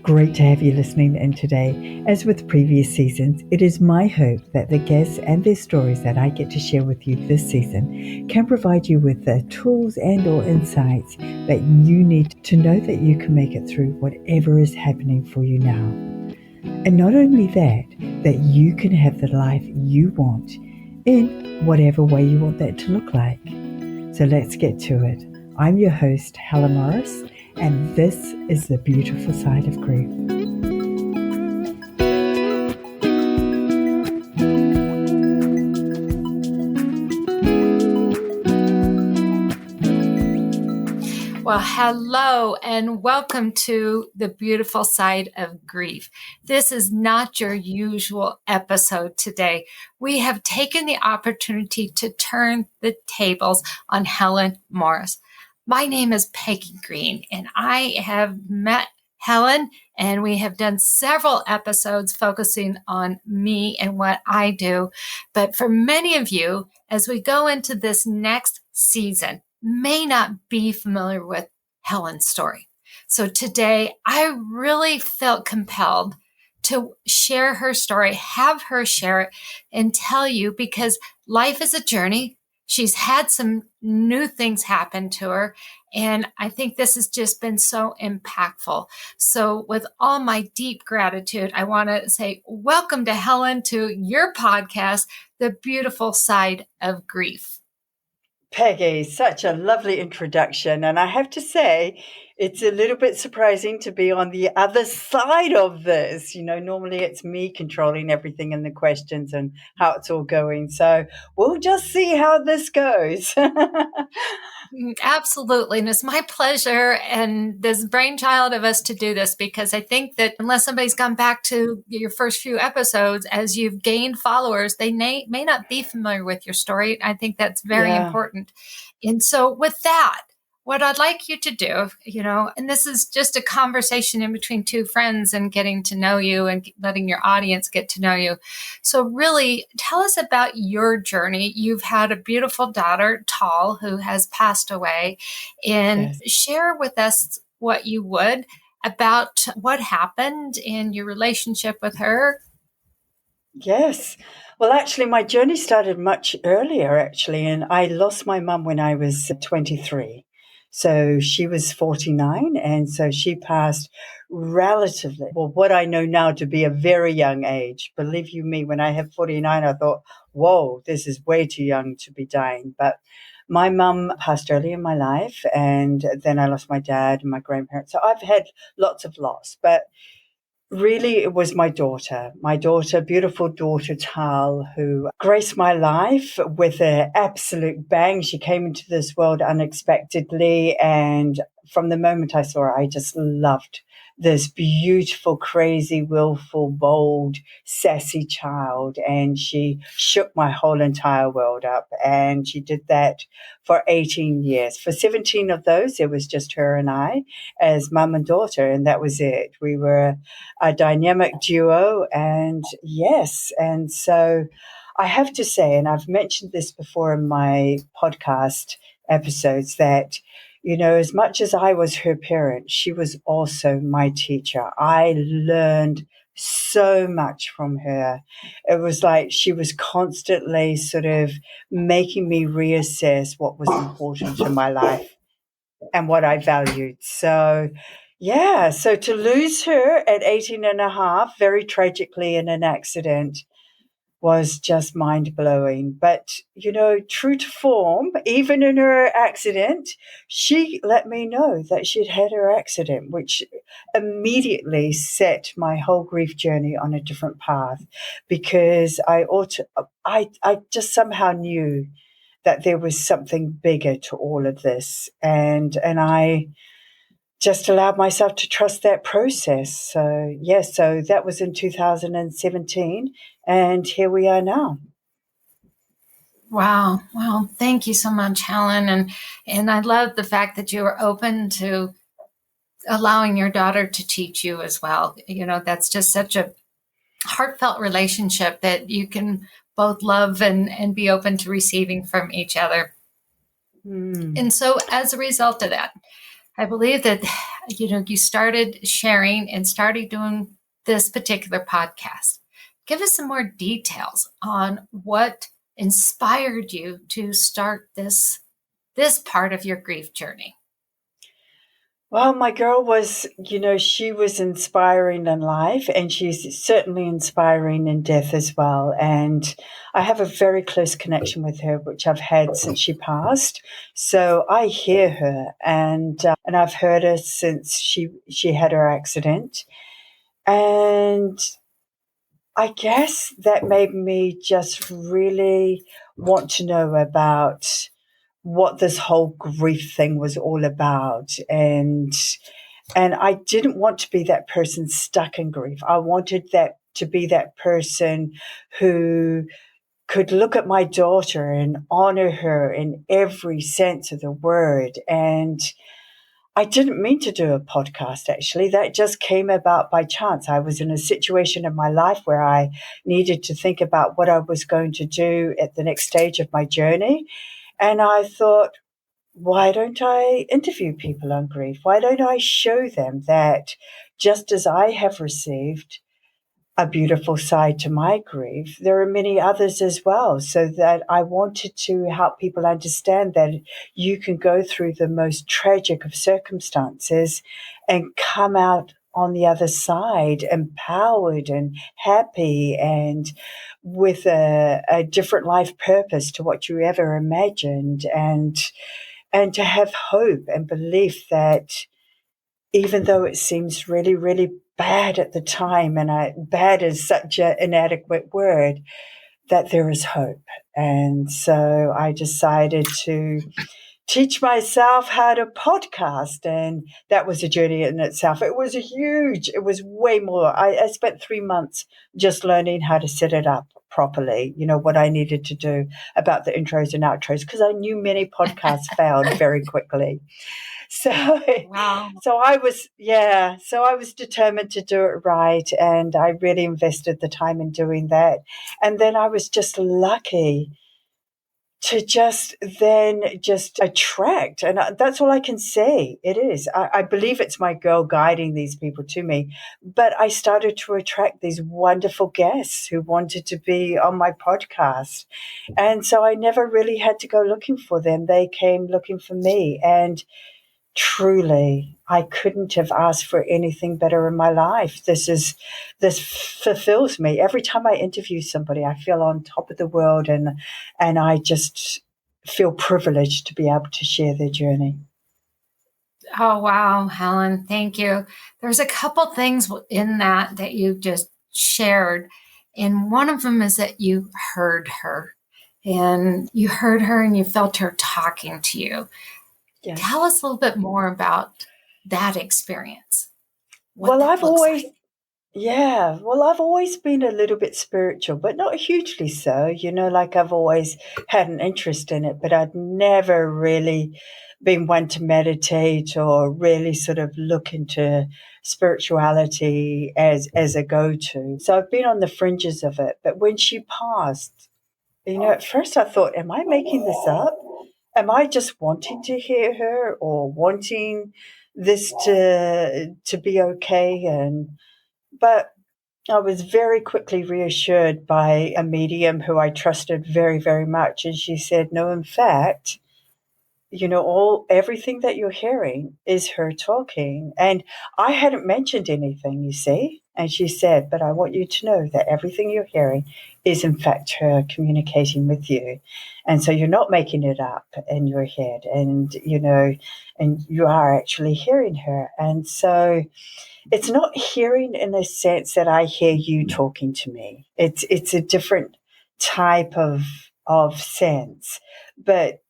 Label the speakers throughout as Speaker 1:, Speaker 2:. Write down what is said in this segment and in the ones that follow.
Speaker 1: Great to have you listening in today. As with previous seasons, it is my hope that the guests and their stories that I get to share with you this season can provide you with the tools and or insights that you need to know that you can make it through whatever is happening for you now. And not only that, that you can have the life you want in whatever way you want that to look like. So let's get to it. I'm your host, Helen Morris, and this is the beautiful side of grief.
Speaker 2: Well, hello and welcome to the beautiful side of grief. This is not your usual episode today. We have taken the opportunity to turn the tables on Helen Morris. My name is Peggy Green, and I have met Helen, and we have done several episodes focusing on me and what I do. But for many of you, as we go into this next season, may not be familiar with Helen's story. So today, I really felt compelled to share her story, have her share it, and tell you, because life is a journey. She's had some new things happen to her, and I think this has just been so impactful. So with all my deep gratitude, I want to say welcome to Helen, to your podcast, The Beautiful Side of Grief.
Speaker 1: Peggy, such a lovely introduction. And I have to say, it's a little bit surprising to be on the other side of this. You know, normally it's me controlling everything and the questions and how it's all going. So we'll just see how this goes.
Speaker 2: Absolutely. And it's my pleasure and this brainchild of us to do this, because I think that unless somebody's gone back to your first few episodes, as you've gained followers, they may not be familiar with your story. I think that's very important. And so with that, what I'd like you to do, and this is just a conversation in between two friends and getting to know you and letting your audience get to know you. So really tell us about your journey. You've had a beautiful daughter, Tal, who has passed away, and share with us what you would about what happened in your relationship with her.
Speaker 1: Yes. Well, actually, my journey started much earlier, and I lost my mum when I was 23. So she was 49, and so she passed relatively, well, what I know now to be a very young age. Believe you me, when I had 49, I thought, whoa, this is way too young to be dying. But my mum passed early in my life, and then I lost my dad and my grandparents. So I've had lots of loss, but really, it was my daughter, beautiful daughter, Tal, who graced my life with an absolute bang. She came into this world unexpectedly, and from the moment I saw her, I just loved this beautiful, crazy, willful, bold, sassy child. And she shook my whole entire world up. And she did that for 18 years. For 17 of those, it was just her and I as mum and daughter, and that was it. We were a dynamic duo, and yes. And so I have to say, and I've mentioned this before in my podcast episodes, that as much as I was her parent, she was also my teacher. I learned so much from her. It was like she was constantly sort of making me reassess what was important in my life and what I valued. So to lose her at 18 and a half, very tragically in an accident, was just mind-blowing. But, true to form, even in her accident, she let me know that she'd had her accident, which immediately set my whole grief journey on a different path, because I just somehow knew that there was something bigger to all of this. And I just allowed myself to trust that process. So that was in 2017, and here we are now.
Speaker 2: Wow. Well, thank you so much, Helen. And I love the fact that you were open to allowing your daughter to teach you as well. That's just such a heartfelt relationship that you can both love and be open to receiving from each other. And so as a result of that, I believe that, you started sharing and started doing this particular podcast. Give us some more details on what inspired you to start this part of your grief journey.
Speaker 1: Well, my girl was, she was inspiring in life, and she's certainly inspiring in death as well. And I have a very close connection with her, which I've had since she passed. So I hear her, and I've heard her since she had her accident. And I guess that made me just really want to know about what this whole grief thing was all about. And I didn't want to be that person stuck in grief. I wanted that to be that person who could look at my daughter and honor her in every sense of the word. And I didn't mean to do a podcast, actually. That just came about by chance. I was in a situation in my life where I needed to think about what I was going to do at the next stage of my journey. And I thought, why don't I interview people on grief? Why don't I show them that just as I have received a beautiful side to my grief, there are many others as well. So that I wanted to help people understand that you can go through the most tragic of circumstances and come out on the other side empowered and happy and with a different life purpose to what you ever imagined, and to have hope and belief that even though it seems really, really bad at the time, and bad is such an inadequate word, that there is hope. And so I decided to teach myself how to podcast, and that was a journey in itself. It was it was way more. I spent 3 months just learning how to set it up properly, what I needed to do about the intros and outros, because I knew many podcasts failed very quickly. So,
Speaker 2: Wow.
Speaker 1: so I was determined to do it right, and I really invested the time in doing that. And then I was just lucky to just attract, and that's all I can say. It is. I believe it's my girl guiding these people to me, but I started to attract these wonderful guests who wanted to be on my podcast, and so I never really had to go looking for them. They came looking for me, and truly, I couldn't have asked for anything better in my life. This fulfills me. Every time I interview somebody, I feel on top of the world, and I just feel privileged to be able to share their journey.
Speaker 2: Oh, wow, Helen, thank you. There's a couple things in that you just shared. And one of them is that you heard her, and you felt her talking to you.
Speaker 1: Yes.
Speaker 2: Tell us a little bit more about that experience.
Speaker 1: Well, I've always been a little bit spiritual, but not hugely so. Like I've always had an interest in it, but I'd never really been one to meditate or really sort of look into spirituality as a go-to. So I've been on the fringes of it. But when she passed, at first I thought, am I making this up? Am I just wanting to hear her or wanting this to be okay? But I was very quickly reassured by a medium who I trusted very, very much. And she said, no, in fact, everything that you're hearing is her talking. And I hadn't mentioned anything, you see. And she said, but I want you to know that everything you're hearing is in fact her communicating with you. And so you're not making it up in your head, and you are actually hearing her. And so it's not hearing in the sense that I hear you talking to me. It's a different type of sense. But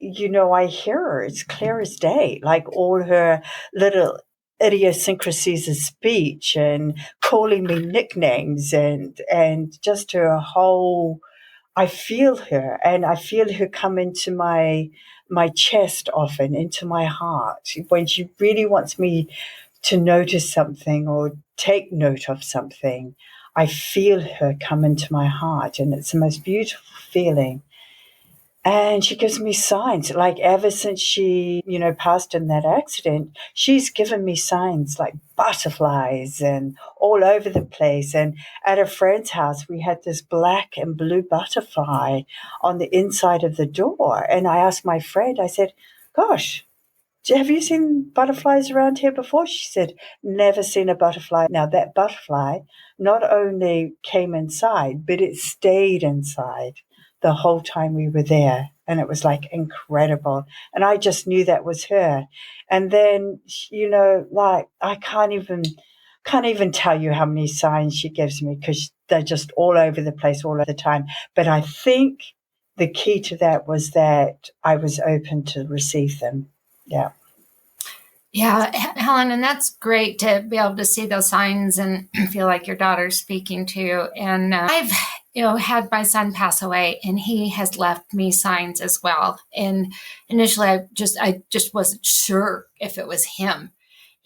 Speaker 1: I hear her. It's clear as day, like all her little idiosyncrasies of speech and calling me nicknames and just her whole. I feel her, and I feel her come into my chest often, into my heart when she really wants me to notice something or take note of something. I feel her come into my heart, and it's the most beautiful feeling. And she gives me signs, like ever since she, passed in that accident, she's given me signs like butterflies and all over the place. And at a friend's house, we had this black and blue butterfly on the inside of the door. And I asked my friend, I said, gosh, have you seen butterflies around here before? She said, never seen a butterfly. Now, that butterfly not only came inside, but it stayed inside the whole time we were there. And it was like incredible. And I just knew that was her. And then, like I can't even tell you how many signs she gives me because they're just all over the place all of the time. But I think the key to that was that I was open to receive them. Yeah.
Speaker 2: Yeah, Helen, and that's great to be able to see those signs and feel like your daughter's speaking to you. And I've, had my son pass away, and he has left me signs as well. And initially, I just wasn't sure if it was him.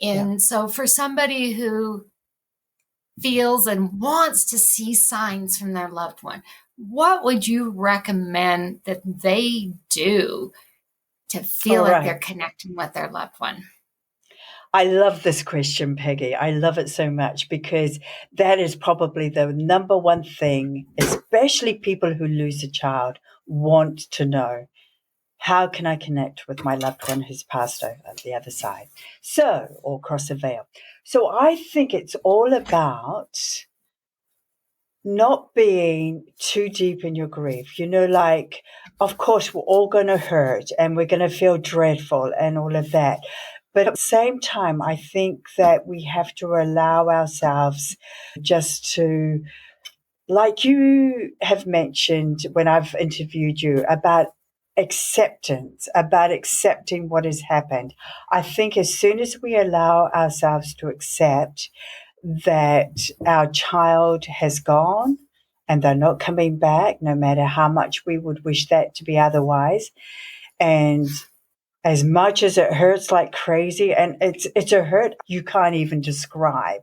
Speaker 2: And so, for somebody who feels and wants to see signs from their loved one, what would you recommend that they do to feel like they're connecting with their loved one?
Speaker 1: I love this question, Peggy. I love it so much because that is probably the number one thing, especially people who lose a child want to know. How can I connect with my loved one who's passed over the other side? Or cross a veil. So I think it's all about not being too deep in your grief. Like, of course, we're all going to hurt and we're going to feel dreadful and all of that. But at the same time, I think that we have to allow ourselves just to, like you have mentioned when I've interviewed you about acceptance, about accepting what has happened. I think as soon as we allow ourselves to accept that our child has gone and they're not coming back, no matter how much we would wish that to be otherwise, and as much as it hurts like crazy, and it's a hurt you can't even describe.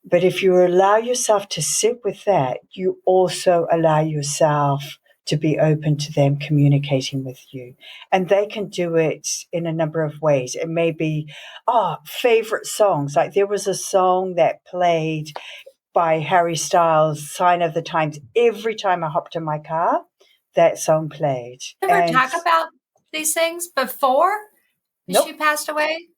Speaker 1: But if you allow yourself to sit with that, you also allow yourself to be open to them communicating with you. And they can do it in a number of ways. It may be, favorite songs. Like there was a song that played by Harry Styles, Sign of the Times. Every time I hopped in my car, that song played.
Speaker 2: Did you ever talk about these things before she passed away?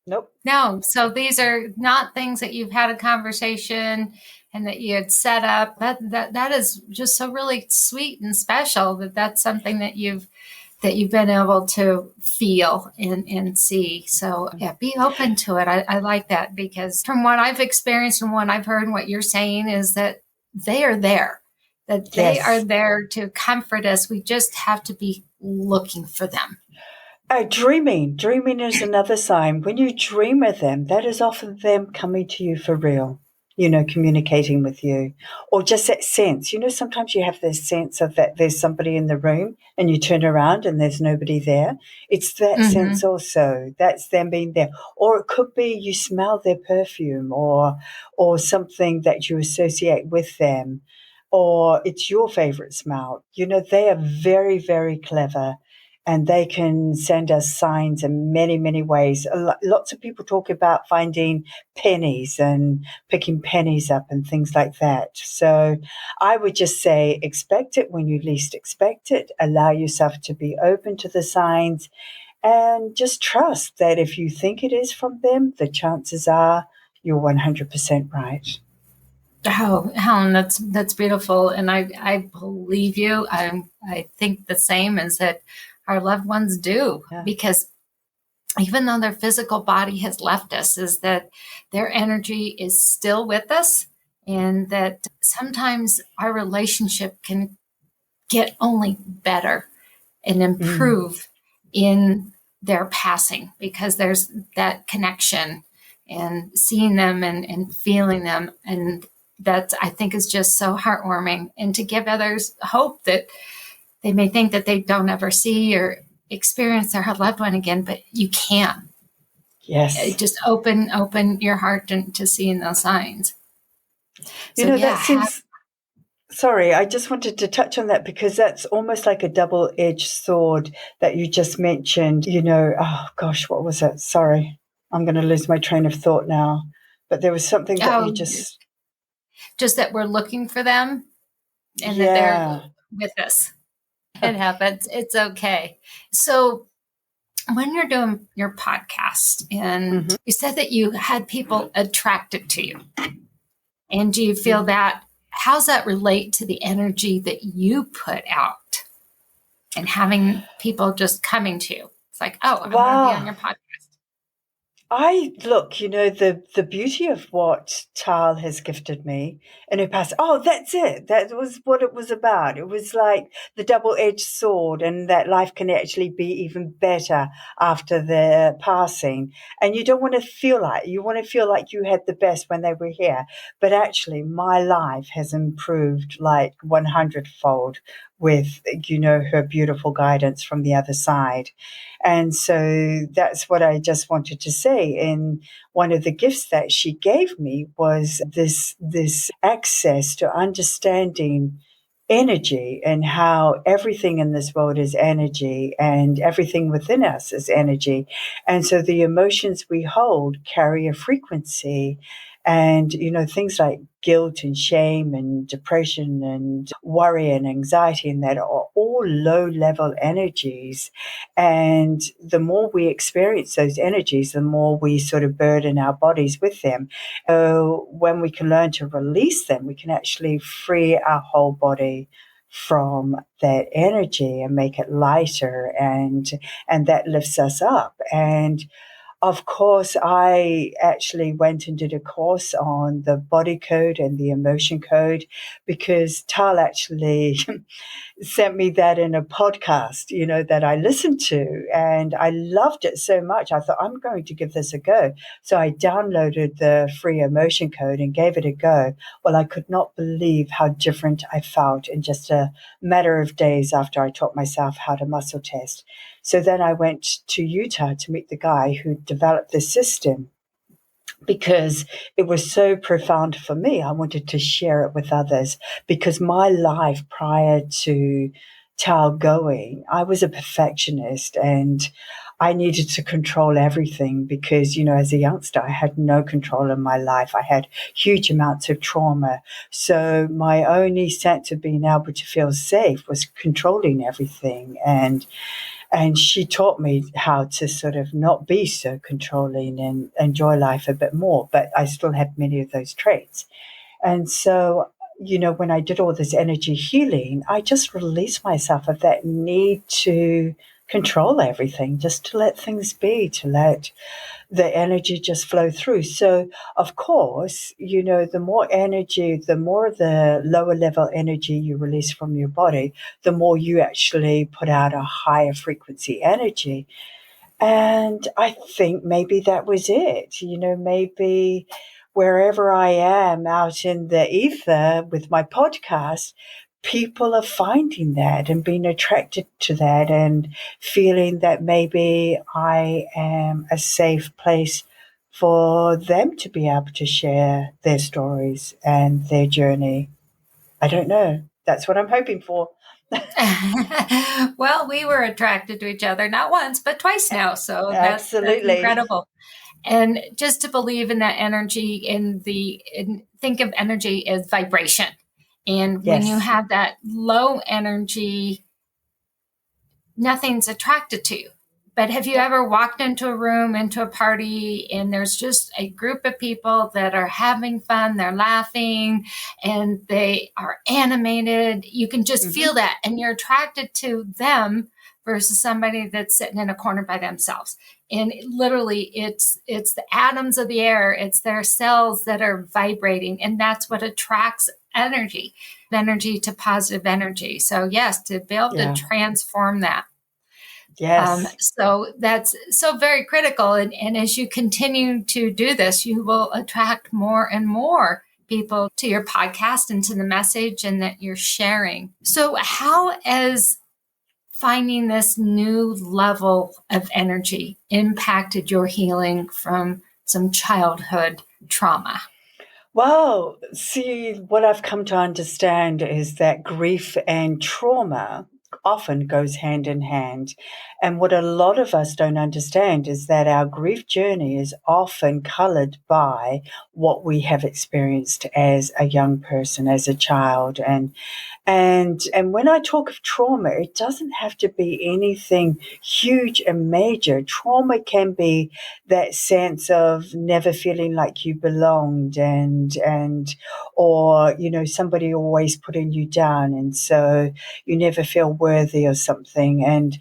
Speaker 1: Nope.
Speaker 2: No. So these are not things that you've had a conversation and that you had set up. That is just so really sweet and special that's something that you've been able to feel and see. So yeah, be open to it. I like that because from what I've experienced and what I've heard and what you're saying is that they are there, that they are there to comfort us. We just have to be looking for them.
Speaker 1: Dreaming is another sign. When you dream of them, that is often them coming to you for real, communicating with you, or just that sense. Sometimes you have this sense of that there's somebody in the room and you turn around and there's nobody there. It's that sense also. That's them being there. Or it could be you smell their perfume or something that you associate with them, or it's your favorite smell. They are very, very clever. And they can send us signs in many, many ways. Lots of people talk about finding pennies and picking pennies up and things like that. So I would just say expect it when you least expect it. Allow yourself to be open to the signs and just trust that if you think it is from them, the chances are you're 100% right.
Speaker 2: Oh, Helen, that's beautiful. And I believe you. I think the same as that our loved ones do, because even though their physical body has left us, is that their energy is still with us, and that sometimes our relationship can get only better and improve in their passing because there's that connection and seeing them and feeling them. And that I think is just so heartwarming, and to give others hope that they may think that they don't ever see or experience their loved one again, but you can.
Speaker 1: Yes.
Speaker 2: Just open your heart to seeing those signs.
Speaker 1: That seems Sorry, I just wanted to touch on that because that's almost like a double-edged sword that you just mentioned. Oh gosh, what was it? Sorry, I'm going to lose my train of thought now. But there was something that you
Speaker 2: Oh,
Speaker 1: just,
Speaker 2: just that we're looking for them and that they're
Speaker 1: yeah.
Speaker 2: with us. It happens. It's okay. So when you're doing your podcast, and
Speaker 1: Mhm.
Speaker 2: you said that you had people attracted to you, and do you feel
Speaker 1: Mhm.
Speaker 2: that, how's that relate to the energy that you put out and having people just coming to you? It's like, oh, I want to be on
Speaker 1: Wow.
Speaker 2: your podcast.
Speaker 1: I look, the beauty of what Tal has gifted me in her past. Oh, that's it. That was what it was about. It was like the double-edged sword, and that life can actually be even better after their passing. And you don't want to feel like you want to feel like you had the best when they were here. But actually, my life has improved like 100-fold with, her beautiful guidance from the other side. And so that's what I just wanted to say. And one of the gifts that she gave me was this access to understanding energy and how everything in this world is energy and everything within us is energy. And so the emotions we hold carry a frequency. And, things like guilt and shame and depression and worry and anxiety and that are all low level energies. And the more we experience those energies, the more we sort of burden our bodies with them. So when we can learn to release them, we can actually free our whole body from that energy and make it lighter, and that lifts us up. And of course, I actually went and did a course on the body code and the emotion code because Tal actually sent me that in a podcast, that I listened to, and I loved it so much. I thought, I'm going to give this a go. So I downloaded the free emotion code and gave it a go. Well, I could not believe how different I felt in just a matter of days after I taught myself how to muscle test. So then I went to Utah to meet the guy who developed this system because it was so profound for me. I wanted to share it with others because my life prior to Tao going, I was a perfectionist and I needed to control everything because, as a youngster, I had no control in my life. I had huge amounts of trauma. So my only sense of being able to feel safe was controlling everything. And she taught me how to sort of not be so controlling and enjoy life a bit more, but I still have many of those traits. And so, when I did all this energy healing, I just released myself of that need to control everything, just to let things be, to let the energy just flow through. So, of course, the more energy, the more the lower level energy you release from your body, the more you actually put out a higher frequency energy. And I think maybe that was it. Maybe wherever I am out in the ether with my podcast, people are finding that and being attracted to that and feeling that maybe I am a safe place for them to be able to share their stories and their journey. I don't know. That's what I'm hoping for.
Speaker 2: Well, we were attracted to each other not once, but twice now. So that's
Speaker 1: Absolutely.
Speaker 2: incredible. And just to believe in that energy, think of energy as vibration. And when you
Speaker 1: Yes.
Speaker 2: have that low energy, nothing's attracted to you. But have you ever walked into a room, into a party, and there's just a group of people that are having fun, they're laughing, and they are animated? You can just
Speaker 1: Mm-hmm.
Speaker 2: feel that, and you're attracted to them versus somebody that's sitting in a corner by themselves. And literally, it's the atoms of the air, it's their cells that are vibrating, and that's what attracts energy to positive energy. So yes, to be able to
Speaker 1: Yeah.
Speaker 2: transform that.
Speaker 1: Yes.
Speaker 2: So that's so very critical. And as you continue to do this, you will attract more and more people to your podcast and to the message and that you're sharing. So how has finding this new level of energy impacted your healing from some childhood trauma?
Speaker 1: Well, see, what I've come to understand is that grief and trauma often goes hand in hand. And what a lot of us don't understand is that our grief journey is often colored by what we have experienced as a young person, as a child. And when I talk of trauma, it doesn't have to be anything huge and major. Trauma can be that sense of never feeling like you belonged, and or somebody always putting you down, and so you never feel worthy or something. And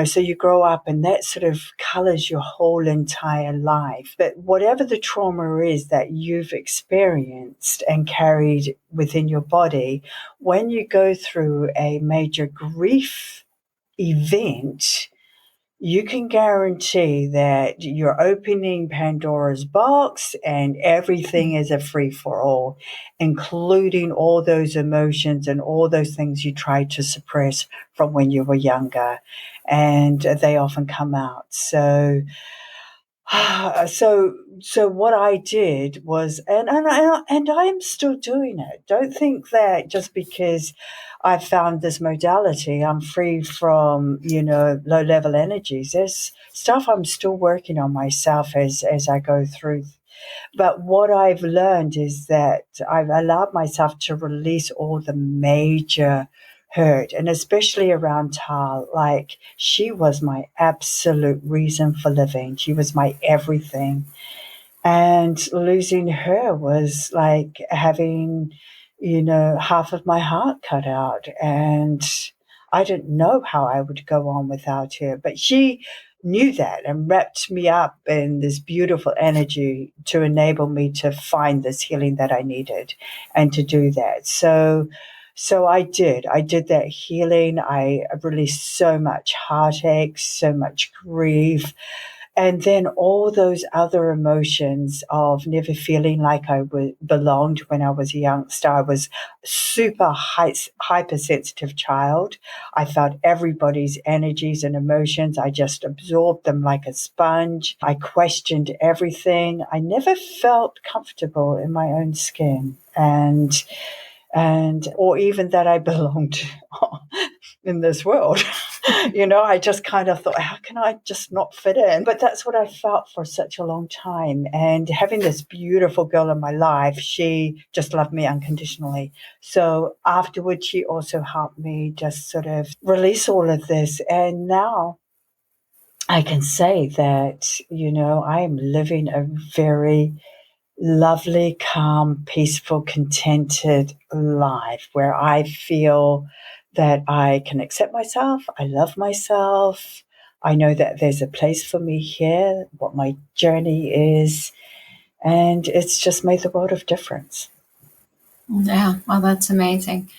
Speaker 1: so you grow up and that sort of colors your whole entire life. But whatever the trauma is that you've experienced and carried within your body, when you go through a major grief event, you can guarantee that you're opening Pandora's box and everything is a free for all, including all those emotions and all those things you tried to suppress from when you were younger. And they often come out. So what I did was, and I'm still doing it. Don't think that just because I found this modality, I'm free from low level energies. There's stuff I'm still working on myself as I go through. But what I've learned is that I've allowed myself to release all the major hurt, and especially around Tal. Like, she was my absolute reason for living. She was my everything. And losing her was like having, half of my heart cut out. And I didn't know how I would go on without her. But she knew that and wrapped me up in this beautiful energy to enable me to find this healing that I needed and to do that. So I did. I did that healing. I released so much heartache, so much grief, and then all those other emotions of never feeling like I belonged when I was a youngster. I was super hypersensitive child. I felt everybody's energies and emotions. I just absorbed them like a sponge. I questioned everything. I never felt comfortable in my own skin. And or even that I belonged in this world. I just kind of thought, how can I just not fit in? But that's what I felt for such a long time. And having this beautiful girl in my life, she just loved me unconditionally. So afterwards, she also helped me just sort of release all of this. And now I can say that, I am living a very lovely, calm, peaceful, contented life where I feel that I can accept myself, I love myself, I know that there's a place for me here, what my journey is, and it's just made the world of difference.
Speaker 2: Yeah, well, that's amazing.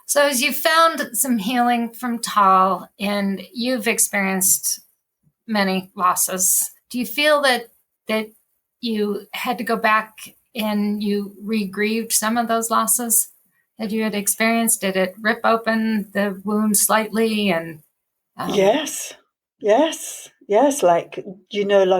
Speaker 2: So as you found some healing from Tal and you've experienced many losses, do you feel that you had to go back and you re-grieved some of those losses that you had experienced? Did it rip open the wound slightly? And
Speaker 1: Yes, yes. Like,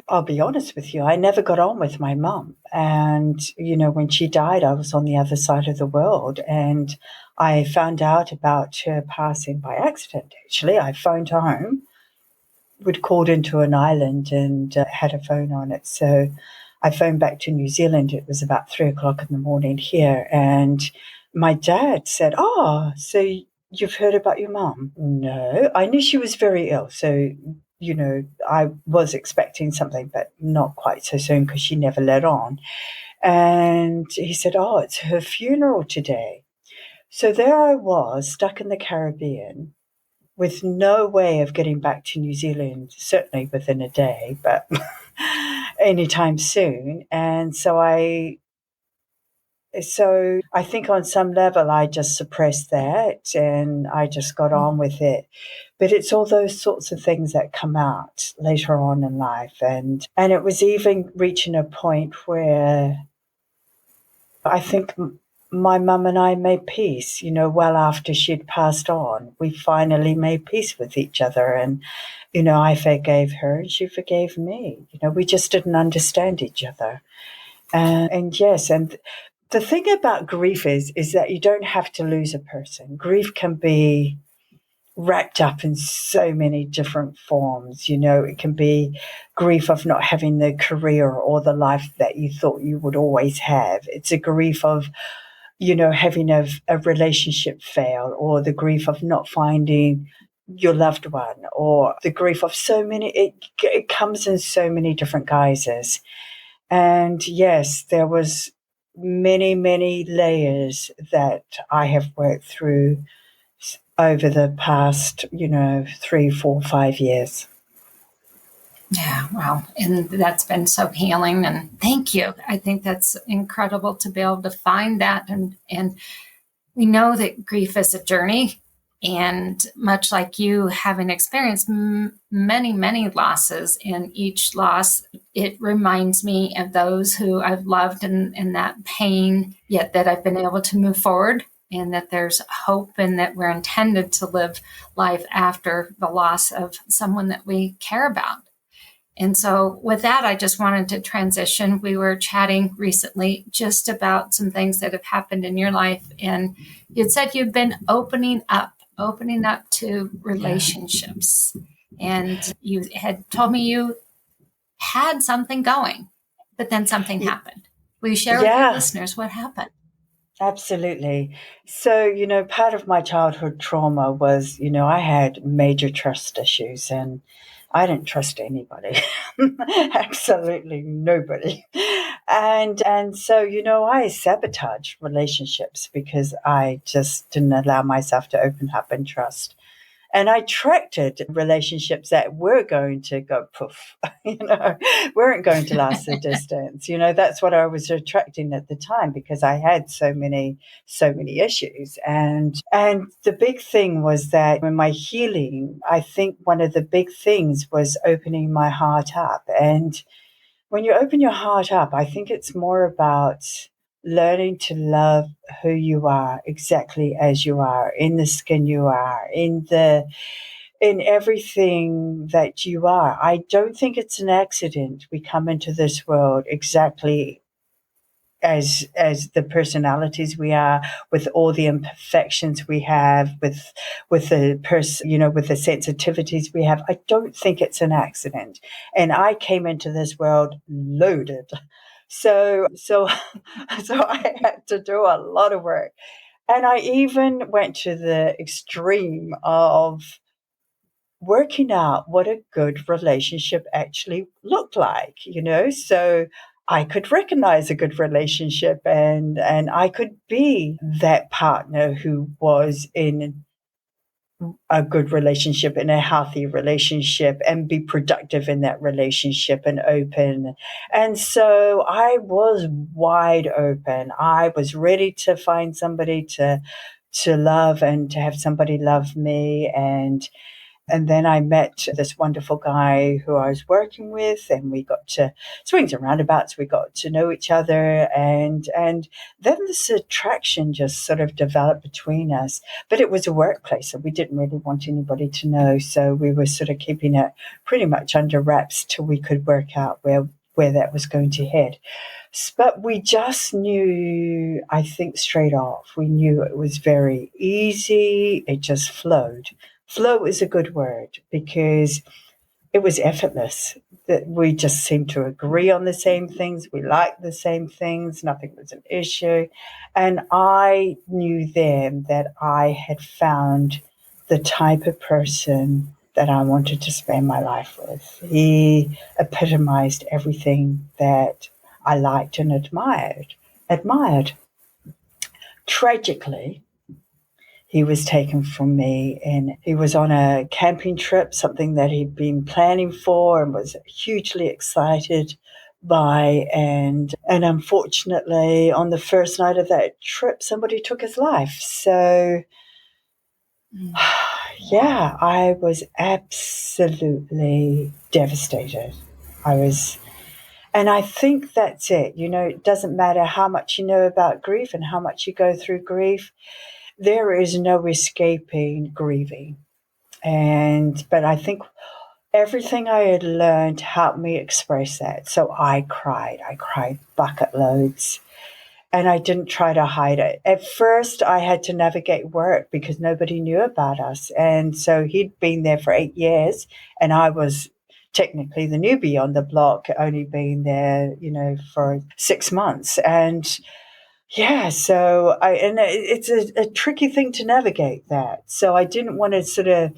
Speaker 1: I'll be honest with you, I never got on with my mum. And, when she died, I was on the other side of the world. And I found out about her passing by accident, actually. I phoned home. We'd called into an island and had a phone on it. So I phoned back to New Zealand. It was about 3 o'clock in the morning here. And my dad said, "Oh, so you've heard about your mum?" No, I knew she was very ill. So, I was expecting something, but not quite so soon because she never let on. And he said, "Oh, it's her funeral today." So there I was, stuck in the Caribbean with no way of getting back to New Zealand, certainly within a day, but anytime soon. And so I think on some level I just suppressed that and I just got on with it. But it's all those sorts of things that come out later on in life. And it was even reaching a point where I think my mum and I made peace, well after she'd passed on. We finally made peace with each other. And, I forgave her and she forgave me. We just didn't understand each other. And yes, The thing about grief is that you don't have to lose a person. Grief can be wrapped up in so many different forms. It can be grief of not having the career or the life that you thought you would always have. It's a grief of, having a relationship fail, or the grief of not finding your loved one, or the grief of so many, it comes in so many different guises. And yes, there was many, many layers that I have worked through over the past, 3, 4, 5 years.
Speaker 2: Yeah, wow. And that's been so healing. And thank you. I think that's incredible to be able to find that. And we know that grief is a journey. And much like you, having experienced many, many losses, and each loss, it reminds me of those who I've loved and that pain, yet that I've been able to move forward, and that there's hope, and that we're intended to live life after the loss of someone that we care about. And so with that, I just wanted to transition. We were chatting recently just about some things that have happened in your life. And you'd said you've been opening up to relationships. And you had told me you had something going, but then something happened. Will you share with your
Speaker 1: Yeah,
Speaker 2: listeners what happened?
Speaker 1: absolutely. So, part of my childhood trauma was, I had major trust issues, and I didn't trust anybody, absolutely nobody. And so, I sabotaged relationships because I just didn't allow myself to open up and trust. And I attracted relationships that were going to go poof, weren't going to last the distance. That's what I was attracting at the time, because I had so many issues. And the big thing was that in my healing, I think one of the big things was opening my heart up. And when you open your heart up, I think it's more about learning to love who you are exactly as you are, in the skin you are, in everything that you are. I don't think it's an accident we come into this world exactly as the personalities we are, with all the imperfections we have, with with the sensitivities we have. I don't think it's an accident. And I came into this world loaded. So so I had to do a lot of work. And I even went to the extreme of working out what a good relationship actually looked like. So I could recognize a good relationship, and I could be that partner who was in a good relationship, in a healthy relationship, and be productive in that relationship and open. And so I was wide open. I was ready to find somebody to love, and to have somebody love me. And then I met this wonderful guy who I was working with, and we got to swings and roundabouts. We got to know each other, and then this attraction just sort of developed between us. But it was a workplace, so we didn't really want anybody to know. So we were sort of keeping it pretty much under wraps till we could work out where that was going to head. But we just knew, I think, straight off. We knew it was very easy. It just flowed. Flow is a good word, because it was effortless. That we just seemed to agree on the same things. We liked the same things. Nothing was an issue. And I knew then that I had found the type of person that I wanted to spend my life with. He epitomized everything that I liked and admired. Tragically, he was taken from me, and he was on a camping trip, something that he'd been planning for and was hugely excited by. And unfortunately, on the first night of that trip, somebody took his life. So, yeah, I was absolutely devastated. I was. And I think that's it. It doesn't matter how much you know about grief and how much you go through grief. There is no escaping grieving. But I think everything I had learned helped me express that. So I cried bucket loads. And I didn't try to hide it. At first, I had to navigate work because nobody knew about us. And so he'd been there for 8 years, and I was technically the newbie on the block, only being there, for 6 months. And yeah, so it's a tricky thing to navigate that. So I didn't want to sort of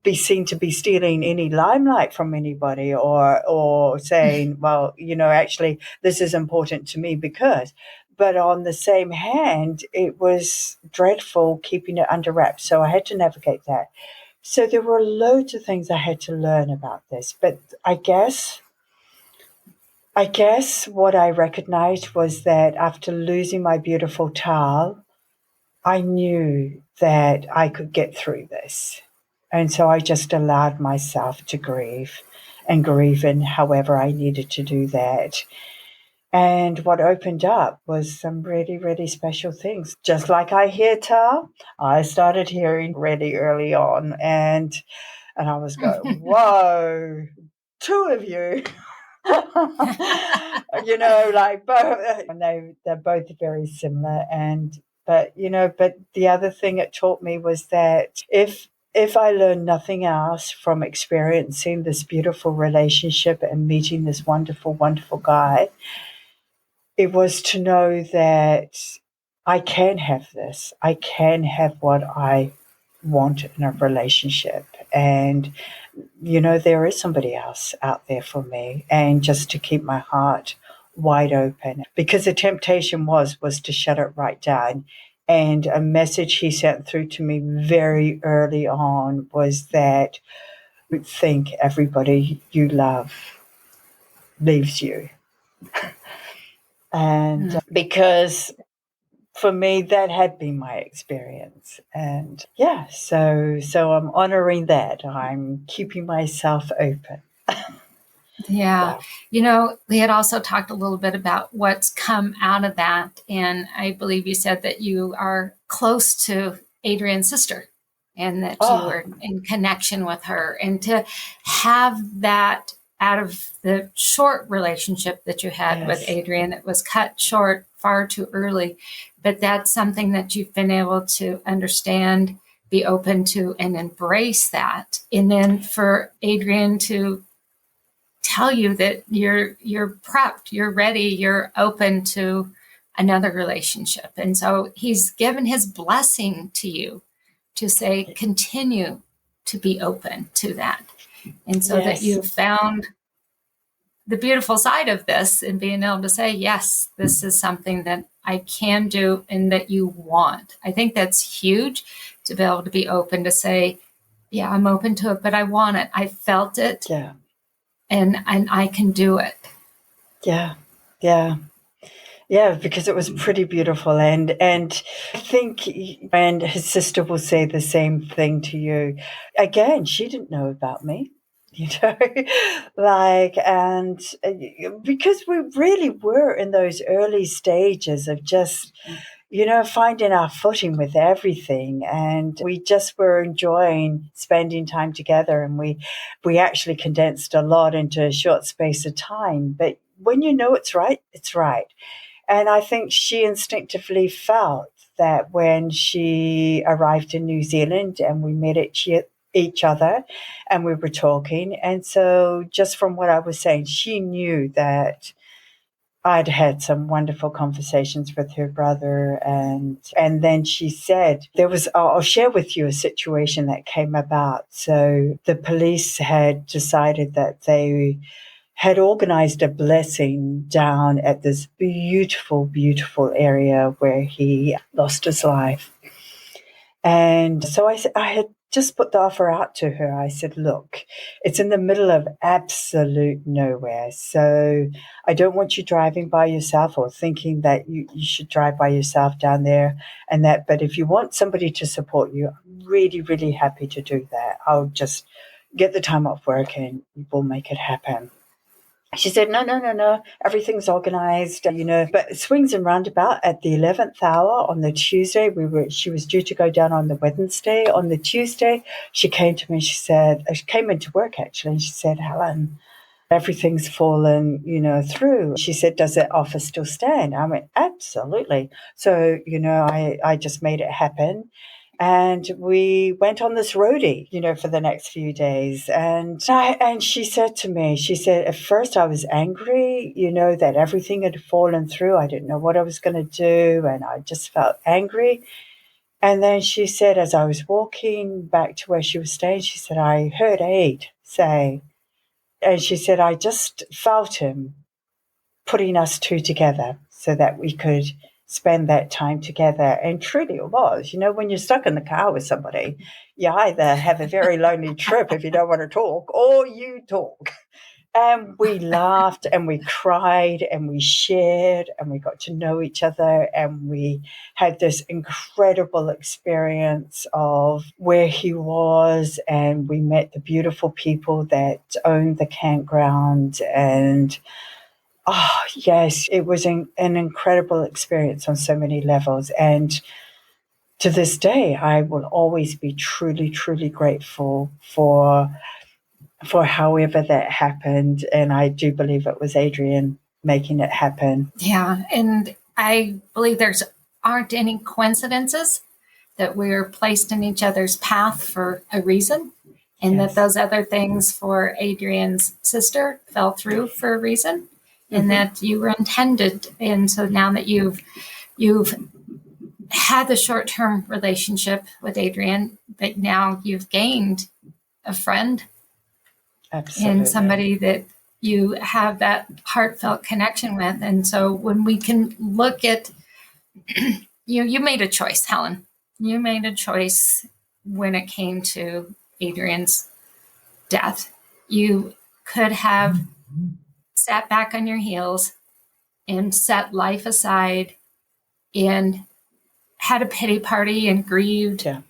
Speaker 1: be seen to be stealing any limelight from anybody, or saying, well, actually this is important to me because. But on the same hand, it was dreadful keeping it under wraps. So I had to navigate that. So there were loads of things I had to learn about this. But I guess what I recognized was that after losing my beautiful towel, I knew that I could get through this. And so I just allowed myself to grieve in however I needed to do that. And what opened up was some really, really special things. Just like I hear tell, I started hearing really early on. And I was going, whoa, two of you. Like both, and they're both very similar. But the other thing it taught me was that if I learned nothing else from experiencing this beautiful relationship and meeting this wonderful, wonderful guy, it was to know that I can have this. I can have what I want in a relationship. And, there is somebody else out there for me. And just to keep my heart wide open. Because the temptation was to shut it right down. And a message he sent through to me very early on was that you think everybody you love leaves you. And because for me, that had been my experience. And yeah, so I'm honoring that. I'm keeping myself open.
Speaker 2: Yeah. We had also talked a little bit about what's come out of that. And I believe you said that you are close to Adrian's sister and that you were in connection with her. And to have that out of the short relationship that you had with Adrian, that was cut short far too early, but that's something that you've been able to understand, be open to, and embrace that. And then for Adrian to tell you that you're prepped, you're ready, you're open to another relationship. And so he's given his blessing to you to say, continue to be open to that. And so that you've found the beautiful side of this and being able to say, yes, this is something that I can do and that you want. I think that's huge, to be able to be open to say, yeah, I'm open to it, but I want it. I felt it.
Speaker 1: Yeah.
Speaker 2: And I can do it.
Speaker 1: Yeah. Because it was pretty beautiful. And I think, and his sister will say the same thing to you. Again, she didn't know about me. And because we really were in those early stages of just, finding our footing with everything. And we just were enjoying spending time together. And we actually condensed a lot into a short space of time. But when you know it's right, it's right. And I think she instinctively felt that when she arrived in New Zealand and we met each other and we were talking. And so just from what I was saying, she knew that I'd had some wonderful conversations with her brother. And then she said, I'll share with you a situation that came about. So the police had decided that they had organized a blessing down at this beautiful, beautiful area where he lost his life. And so I had just put the offer out to her. I said, look, it's in the middle of absolute nowhere. So I don't want you driving by yourself or thinking that you should drive by yourself down there and that. But if you want somebody to support you, I'm really, really happy to do that. I'll just get the time off work and we'll make it happen. She said, no, everything's organized, but swings and roundabout at the 11th hour on the Tuesday, she was due to go down on the Wednesday. On the Tuesday, she came to me, she came into work actually, and she said, Helen, everything's fallen, through. She said, does that offer still stand? I went, absolutely. So, I just made it happen. And we went on this roadie, for the next few days. And she said to me, she said, at first I was angry, that everything had fallen through. I didn't know what I was going to do. And I just felt angry. And then she said, as I was walking back to where she was staying, she said, I heard Aid say, and she said, I just felt him putting us two together so that we could spend that time together. And truly it was. When you're stuck in the car with somebody, you either have a very lonely trip if you don't want to talk, or you talk. And we laughed and we cried and we shared and we got to know each other, and we had this incredible experience of where he was, and we met the beautiful people that owned the campground. And oh, yes, it was an incredible experience on so many levels. And to this day, I will always be truly, truly grateful for however that happened. And I do believe it was Adrian making it happen.
Speaker 2: Yeah. And I believe aren't any coincidences, that we're placed in each other's path for a reason. And yes, that those other things for Adrian's sister fell through for a reason, and that you were intended. And so now that you've had the short-term relationship with Adrian, but now you've gained a friend. Absolutely. And somebody that you have that heartfelt connection with. And so when we can look at, you made a choice, Helen. You made a choice when it came to Adrian's death. You could have sat back on your heels and set life aside and had a pity party and grieved. Yeah.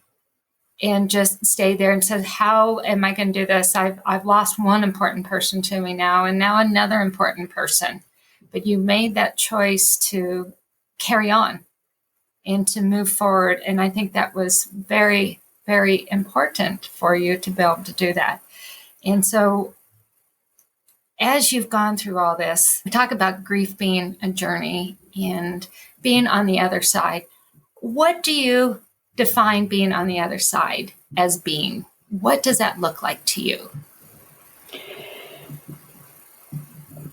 Speaker 2: And just stayed there and said, how am I going to do this? I've lost one important person to me now, and now another important person. But you made that choice to carry on and to move forward. And I think that was very, very important for you to be able to do that. And so as you've gone through all this, we talk about grief being a journey and being on the other side. What do you define being on the other side as being? What does that look like to you?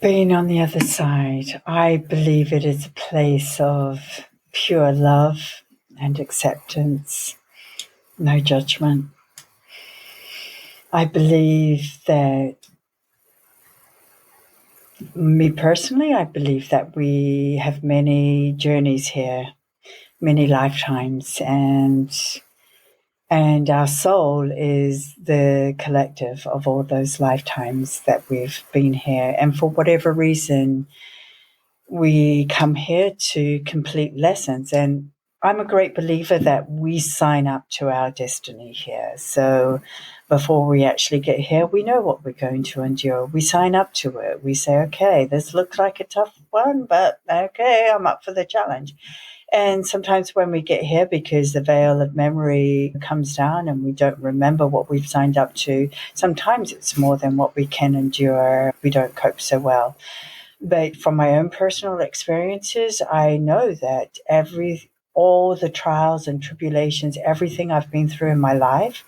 Speaker 1: Being on the other side, I believe it is a place of pure love and acceptance, no judgment. I believe that, me personally, I believe that we have many journeys here, many lifetimes, and our soul is the collective of all those lifetimes that we've been here. And for whatever reason, we come here to complete lessons. And I'm a great believer that we sign up to our destiny here. So before we actually get here, we know what we're going to endure. We sign up to it. We say, okay, this looks like a tough one, but okay, I'm up for the challenge. And sometimes when we get here, because the veil of memory comes down and we don't remember what we've signed up to, sometimes it's more than what we can endure. We don't cope so well. But from my own personal experiences, I know that all the trials and tribulations, everything I've been through in my life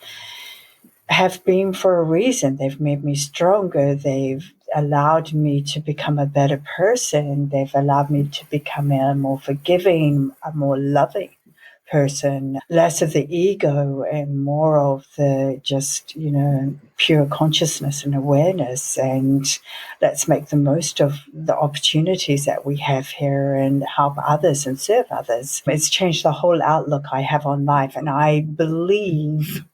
Speaker 1: have been for a reason. They've made me stronger. They've allowed me to become a better person. They've allowed me to become a more forgiving, a more loving person, less of the ego and more of the just, pure consciousness and awareness. And let's make the most of the opportunities that we have here and help others and serve others. It's changed the whole outlook I have on life. And I believe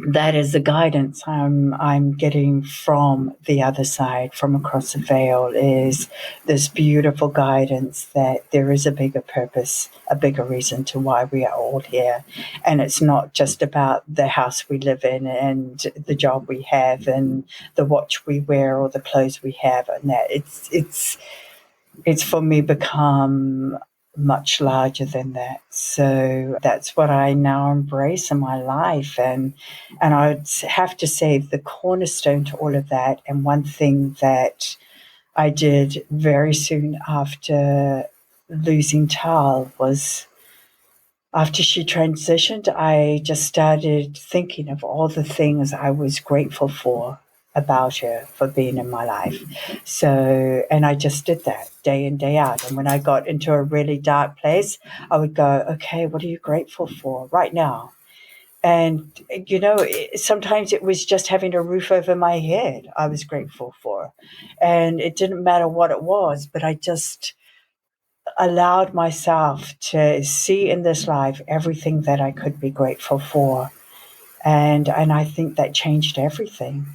Speaker 1: that is the guidance I'm getting from the other side, from across the veil, is this beautiful guidance that there is a bigger purpose, a bigger reason to why we are all here. And it's not just about the house we live in and the job we have and the watch we wear or the clothes we have, and that it's for me become much larger than that. So that's what I now embrace in my life. And I'd have to say the cornerstone to all of that, and one thing that I did very soon after losing Tal was, after she transitioned, I just started thinking of all the things I was grateful for about her, for being in my life. So, and I just did that day in, day out. And when I got into a really dark place, I would go, okay, what are you grateful for right now? And, sometimes it was just having a roof over my head I was grateful for. And it didn't matter what it was, but I just allowed myself to see in this life everything that I could be grateful for. And I think that changed everything.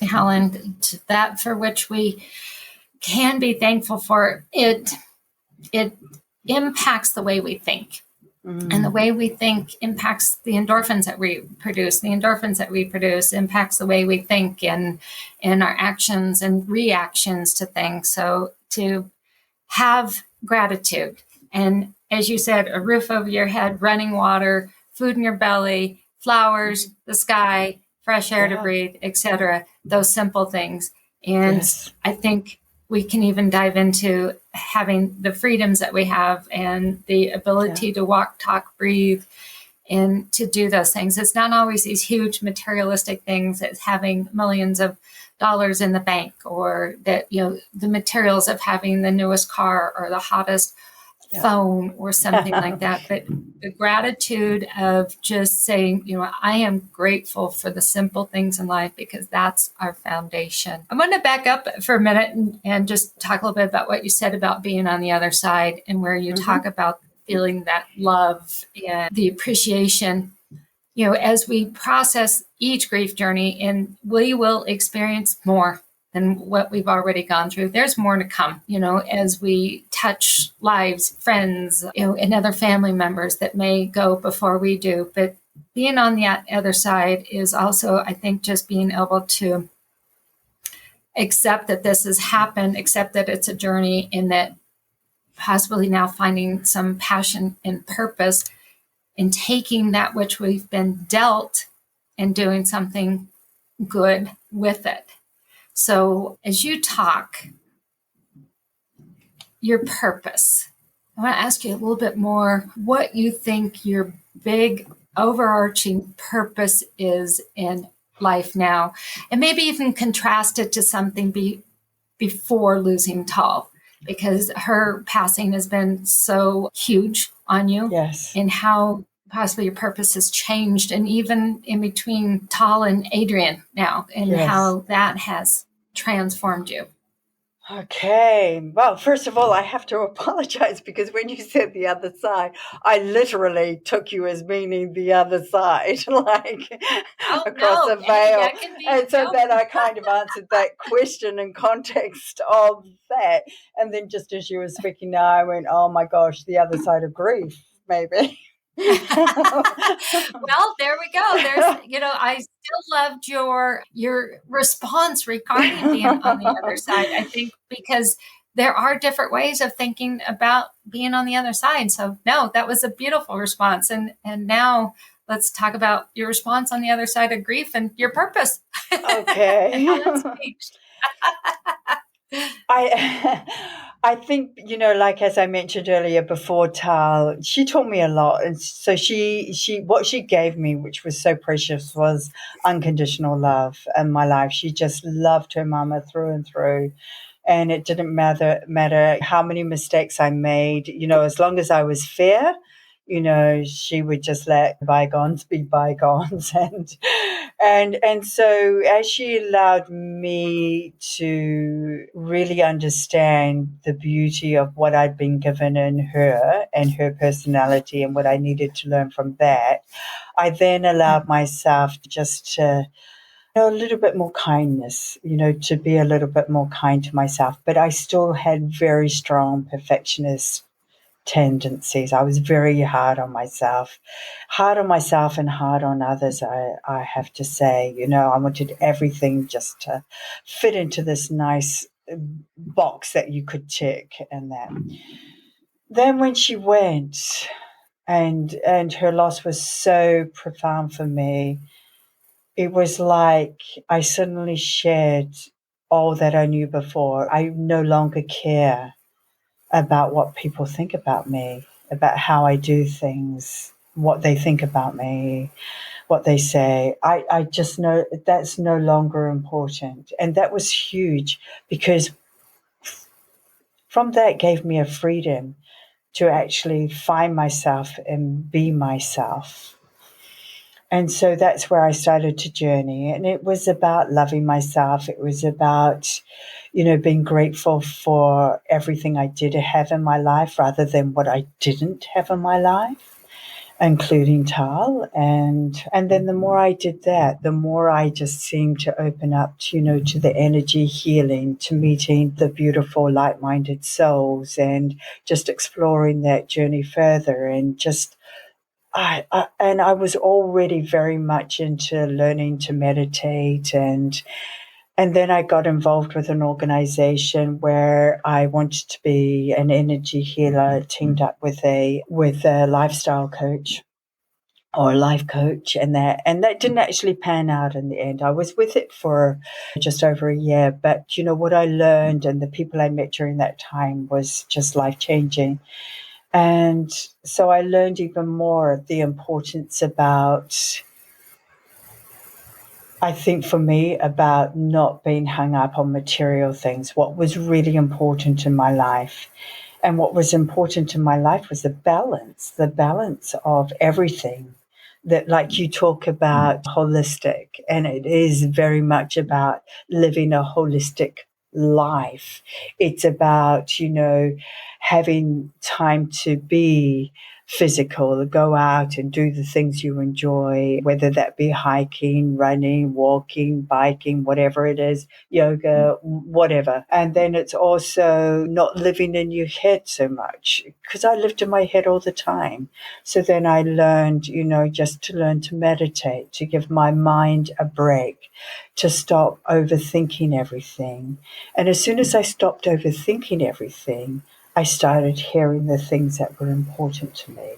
Speaker 2: Helen, that for which we can be thankful for, it impacts the way we think. And the way we think impacts the endorphins that we produce. The endorphins that we produce impacts the way we think and our actions and reactions to things. So to have gratitude, and as you said, a roof over your head, running water, food in your belly, flowers, the sky, fresh air to breathe, etc. Those simple things. And I think we can even dive into having the freedoms that we have and the ability to walk, talk, breathe, and to do those things. It's not always these huge materialistic things. It's having millions of dollars in the bank, or that, the materials of having the newest car or the hottest phone or something like that. But the gratitude of just saying, I am grateful for the simple things in life, because that's our foundation. I'm going to back up for a minute and just talk a little bit about what you said about being on the other side, and where you talk about feeling that love and the appreciation. As we process each grief journey, and we will experience more than what we've already gone through. There's more to come, as we touch lives, friends, and other family members that may go before we do. But being on the other side is also, I think, just being able to accept that this has happened, accept that it's a journey, and that possibly now finding some passion and purpose in taking that which we've been dealt and doing something good with it. So as you talk, your purpose, I want to ask you a little bit more what you think your big overarching purpose is in life now, and maybe even contrast it to something before losing Tal, because her passing has been so huge on you.
Speaker 1: Yes.
Speaker 2: And how possibly your purpose has changed, and even in between Tal and Adrian now, and how that has transformed you.
Speaker 1: Okay. Well, first of all, I have to apologize, because when you said the other side, I literally took you as meaning the other side, like across the veil. And so then I kind of answered that question in context of that. And then just as you were speaking now, I went, oh my gosh, the other side of grief, maybe.
Speaker 2: Well, there we go. There's, I still loved your response regarding being on the other side. I think because there are different ways of thinking about being on the other side. So no, that was a beautiful response. And now let's talk about your response on the other side of grief and your purpose.
Speaker 1: Okay.
Speaker 2: And how that's changed.
Speaker 1: I think, like as I mentioned earlier before, Tal, she taught me a lot. And so what she gave me, which was so precious, was unconditional love in my life. She just loved her mama through and through. And it didn't matter how many mistakes I made, as long as I was fair, she would just let bygones be bygones. And so as she allowed me to really understand the beauty of what I'd been given in her and her personality, and what I needed to learn from that, I then allowed myself just to a little bit more kindness, to be a little bit more kind to myself. But I still had very strong perfectionist tendencies. I was very hard on myself and hard on others, I have to say. I wanted everything just to fit into this nice box that you could tick, and that. then when she went, and her loss was so profound for me, it was like I suddenly shared all that I knew before. I no longer care about what people think about me, about how I do things, what they think about me, what they say. I just know that's no longer important. And that was huge because from that gave me a freedom to actually find myself and be myself. And so that's where I started to journey. And it was about loving myself. It was about, being grateful for everything I did have in my life rather than what I didn't have in my life, including Tal. And then the more I did that, the more I just seemed to open up, to the energy healing, to meeting the beautiful, like-minded souls, and just exploring that journey further, and just I was already very much into learning to meditate, and then I got involved with an organization where I wanted to be an energy healer, teamed up with a lifestyle coach or a life coach, and that didn't actually pan out in the end. I was with it for just over a year, but what I learned and the people I met during that time was just life changing. And so I learned even more the importance about, I think for me, about not being hung up on material things, what was really important in my life. And what was important in my life was the balance of everything. That, like you talk about holistic, and it is very much about living a holistic life. It's about, having time to be physical, go out and do the things you enjoy, whether that be hiking, running, walking, biking, whatever it is, yoga, whatever. And then it's also not living in your head so much, because I lived in my head all the time. So then I learned, just to learn to meditate, to give my mind a break, to stop overthinking everything. And as soon as I stopped overthinking everything, I started hearing the things that were important to me.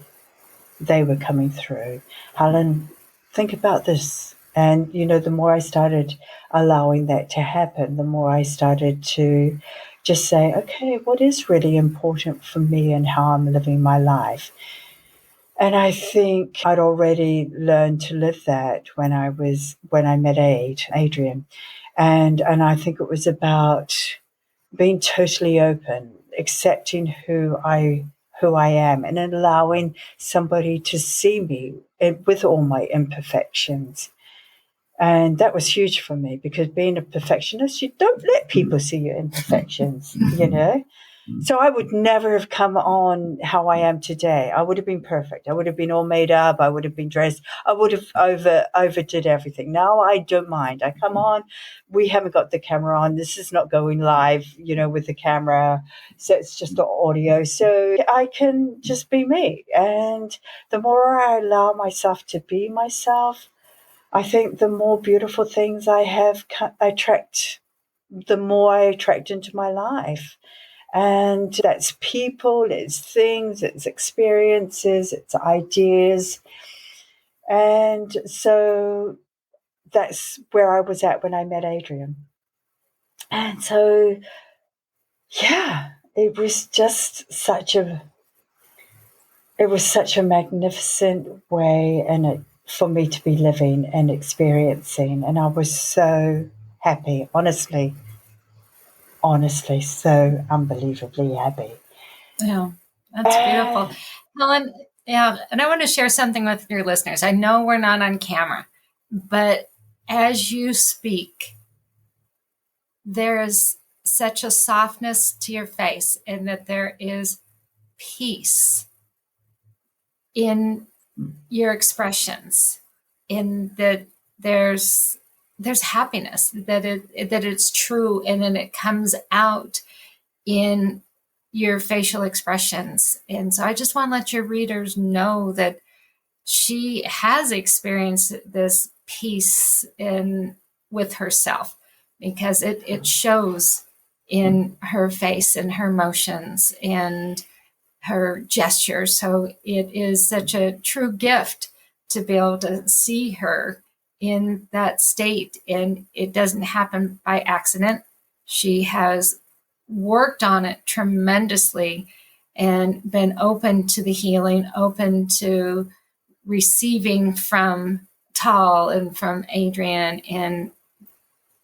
Speaker 1: They were coming through. Helen, think about this. And, the more I started allowing that to happen, the more I started to just say, okay, what is really important for me and how I'm living my life? And I think I'd already learned to live that when I met Adrian. And I think it was about being totally open, accepting who I am, and allowing somebody to see me with all my imperfections. And that was huge for me, because being a perfectionist, you don't let people see your imperfections. So I would never have come on how I am today. I would have been perfect. I would have been all made up. I would have been dressed. I would have overdid everything. Now I don't mind. I come on. We haven't got the camera on. This is not going live, with the camera. So it's just the audio. So I can just be me. And the more I allow myself to be myself, I think the more beautiful things I have the more I attract into my life. And that's people, it's things, it's experiences, it's ideas. And so that's where I was at when I met Adrian. And so, yeah, it was such a magnificent way for me to be living and experiencing. And I was so happy, honestly, so unbelievably happy.
Speaker 2: Yeah, that's beautiful. Helen, yeah, and I want to share something with your listeners. I know we're not on camera, but as you speak, there's such a softness to your face, and that there is peace in your expressions, in that there's happiness, that it's true, and then it comes out in your facial expressions. And so I just want to let your readers know that she has experienced this peace with herself, because it shows in her face and her emotions. And her gesture. So it is such a true gift to be able to see her in that state. And it doesn't happen by accident. She has worked on it tremendously and been open to the healing, open to receiving from Tal and from Adrian and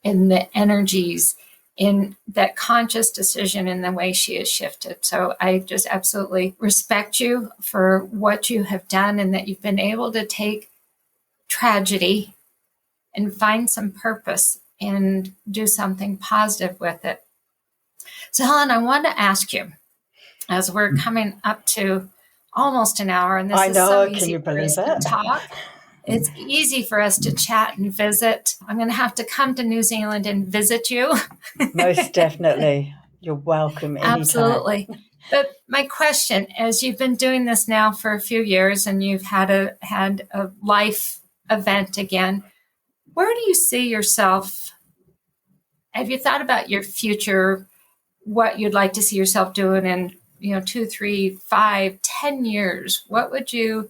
Speaker 2: the energies in that conscious decision in the way she has shifted. So I just absolutely respect you for what you have done and that you've been able to take tragedy and find some purpose and do something positive with it. So Helen, I want to ask you, as we're coming up to almost an hour, and this
Speaker 1: I
Speaker 2: is
Speaker 1: know,
Speaker 2: so
Speaker 1: can
Speaker 2: easy
Speaker 1: you
Speaker 2: for us
Speaker 1: believe
Speaker 2: to
Speaker 1: it?
Speaker 2: talk. It's easy for us to chat and visit. I'm going to have to come to New Zealand and visit you.
Speaker 1: Most definitely. You're welcome anytime.
Speaker 2: Absolutely. But my question, as you've been doing this now for a few years and you've had a life event again, where do you see yourself? Have you thought about your future, what you'd like to see yourself doing in 2, 3, 5, 10 years? What would you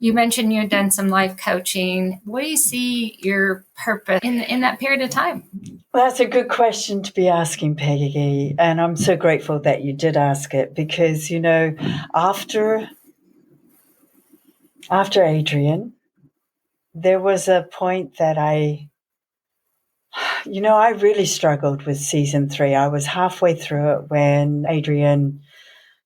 Speaker 2: mentioned you had done some life coaching. What do you see your purpose in that period of time?
Speaker 1: Well, that's a good question to be asking, Peggy. And I'm so grateful that you did ask it because, after Adrian, there was a point that I really struggled with season 3. I was halfway through it when Adrian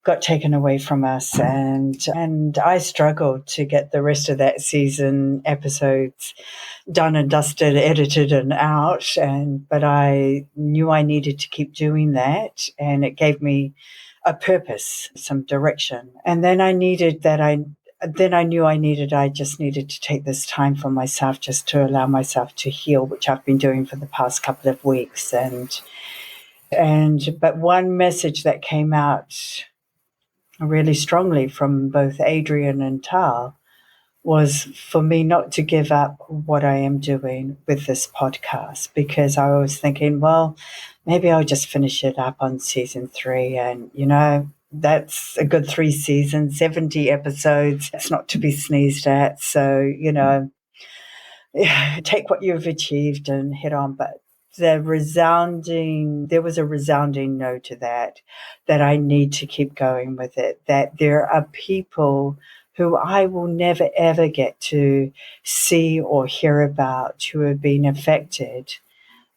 Speaker 1: got taken away from us, and I struggled to get the rest of that season episodes done and dusted, edited and out, but I knew I needed to keep doing that, and it gave me a purpose, some direction. And then I just needed to take this time for myself, just to allow myself to heal, which I've been doing for the past couple of weeks. But one message that came out really strongly from both Adrian and Tal was for me not to give up what I am doing with this podcast, because I was thinking, well, maybe I'll just finish it up on season 3. And, that's a good 3 seasons, 70 episodes. It's not to be sneezed at. So, take what you've achieved and head on. But there was a resounding no to that I need to keep going with it, that there are people who I will never, ever get to see or hear about who have been affected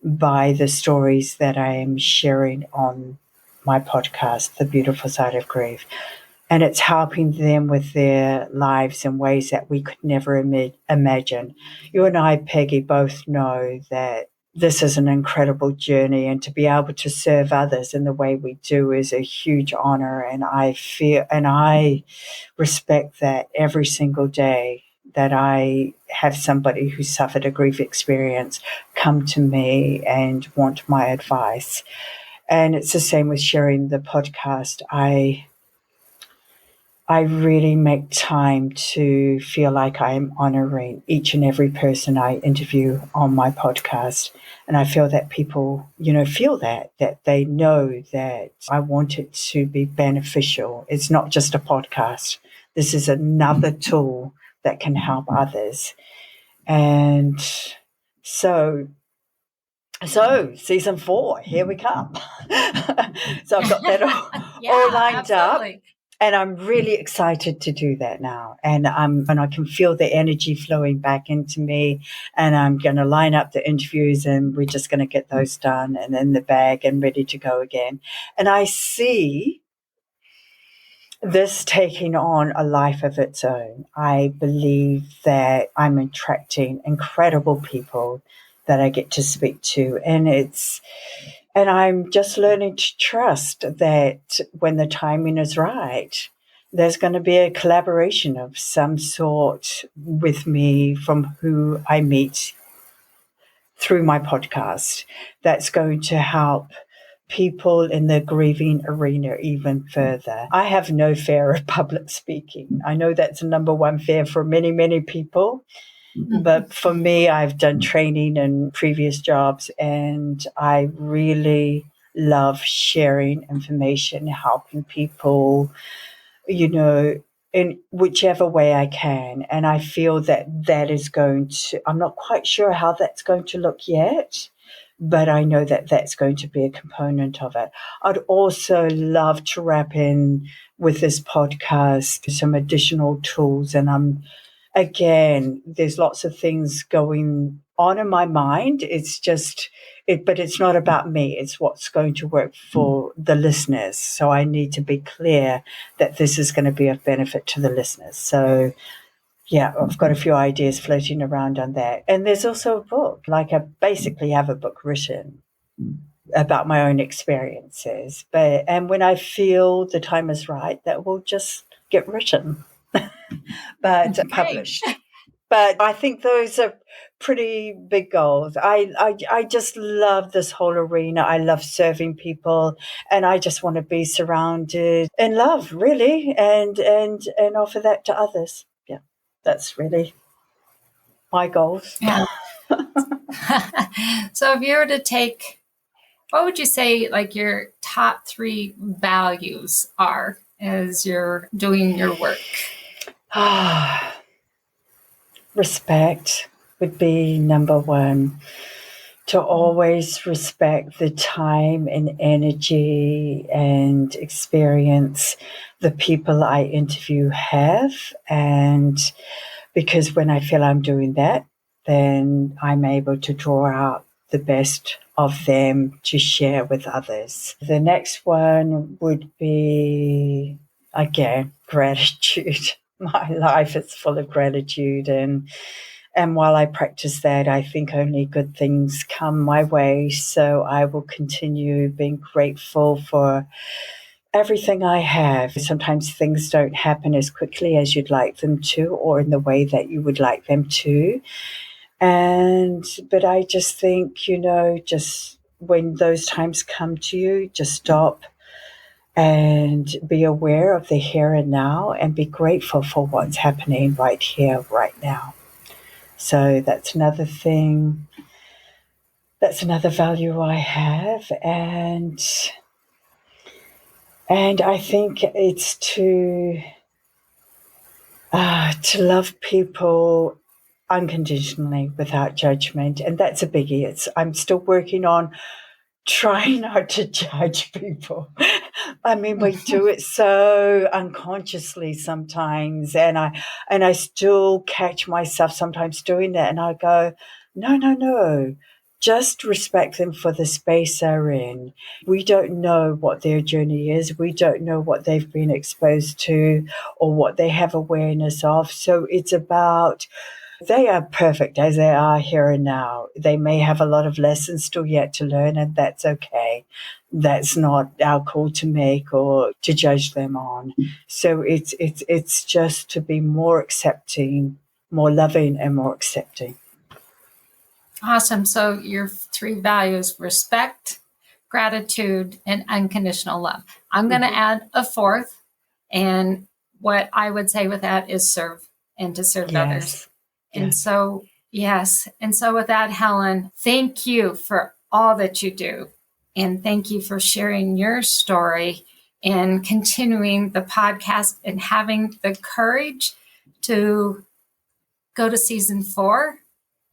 Speaker 1: by the stories that I am sharing on my podcast, The Beautiful Side of Grief. And it's helping them with their lives in ways that we could never imagine. You and I, Peggy, both know that this is an incredible journey, and to be able to serve others in the way we do is a huge honor. And I respect that every single day that I have somebody who suffered a grief experience come to me and want my advice. And it's the same with sharing the podcast. I really make time to feel like I am honoring each and every person I interview on my podcast. And I feel that people, feel that they know that I want it to be beneficial. It's not just a podcast. This is another tool that can help others. And so season 4, here we come. So I've got that all lined
Speaker 2: absolutely.
Speaker 1: up. And I'm really excited to do that now. And I can feel the energy flowing back into me. And I'm going to line up the interviews, and we're just going to get those done and in the bag and ready to go again. And I see this taking on a life of its own. I believe that I'm attracting incredible people that I get to speak to. And I'm just learning to trust that when the timing is right, there's going to be a collaboration of some sort with me from who I meet through my podcast that's going to help people in the grieving arena even further. I have no fear of public speaking. I know that's a number one fear for many, many people. But for me, I've done training in previous jobs, and I really love sharing information, helping people in whichever way I can. And I feel that is going to, I'm not quite sure how that's going to look yet, but I know that that's going to be a component of it. I'd also love to wrap in with this podcast some additional tools. And again, there's lots of things going on in my mind. It's just but it's not about me. It's what's going to work for the listeners. So I need to be clear that this is going to be of benefit to the listeners. So yeah, I've got a few ideas floating around on that. And there's also a book. Like, I basically have a book written about my own experiences. And when I feel the time is right, that will just get written, but published. But I think those are pretty big goals. I just love this whole arena. I love serving people, and I just want to be surrounded in love, really, and offer that to others. Yeah, that's really my goals.
Speaker 2: Yeah. So if you were to take, what would you say like your top 3 values are as you're doing your work?
Speaker 1: Respect would be number one. To always respect the time and energy and experience the people I interview have. And because when I feel I'm doing that, then I'm able to draw out the best of them to share with others. The next one would be, again, gratitude. My life is full of gratitude, and while I practice that, I think only good things come my way. So I will continue being grateful for everything I have. Sometimes things don't happen as quickly as you'd like them to, or in the way that you would like them to. But I just think, just when those times come to you, just stop and be aware of the here and now, and be grateful for what's happening right here, right now. So that's another thing. That's another value I have. And I think it's to love people unconditionally without judgment. And that's a biggie. I'm still working on trying not to judge people. I mean, we do it so unconsciously sometimes, and I still catch myself sometimes doing that, and I go, no, just respect them for the space they're in. We don't know what their journey is. We don't know what they've been exposed to or what they have awareness of. So it's about, they are perfect as they are here and now. They may have a lot of lessons still yet to learn, and that's okay. That's not our call to make or to judge them on. So it's just to be more accepting, more loving, and more accepting.
Speaker 2: Awesome. So your 3 values: respect, gratitude, and unconditional love. I'm going to add a 4th. And what I would say with that is serve, and to serve others. And so, yes. And so with that, Helen, thank you for all that you do. And thank you for sharing your story and continuing the podcast and having the courage to go to season 4.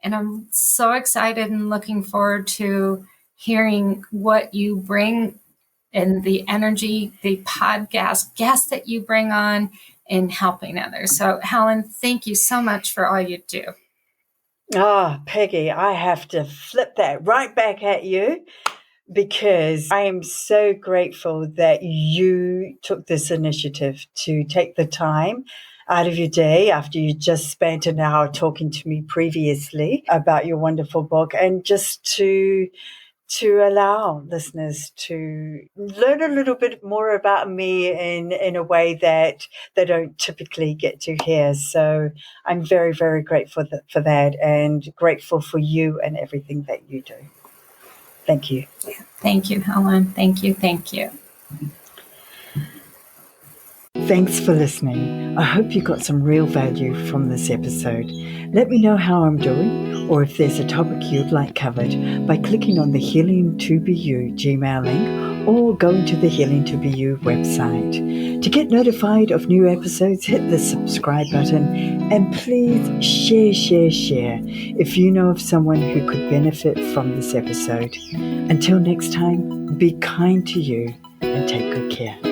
Speaker 2: And I'm so excited and looking forward to hearing what you bring and the energy, the podcast guests that you bring on in helping others. So, Helen, thank you so much for all you do.
Speaker 1: Peggy, I have to flip that right back at you, because I am so grateful that you took this initiative to take the time out of your day after you just spent an hour talking to me previously about your wonderful book, and just to allow listeners to learn a little bit more about me in a way that they don't typically get to hear. So I'm very, very grateful for that, and grateful for you and everything that you do. Thank you.
Speaker 2: Thank you, Helen. Thank you. Thank you.
Speaker 1: Thanks for listening. I hope you got some real value from this episode. Let me know how I'm doing, or if there's a topic you'd like covered, by clicking on the Healing to Be You Gmail link, or going to the Healing to Be You website. To get notified of new episodes, hit the subscribe button and please share if you know of someone who could benefit from this episode. Until next time, be kind to you and take good care.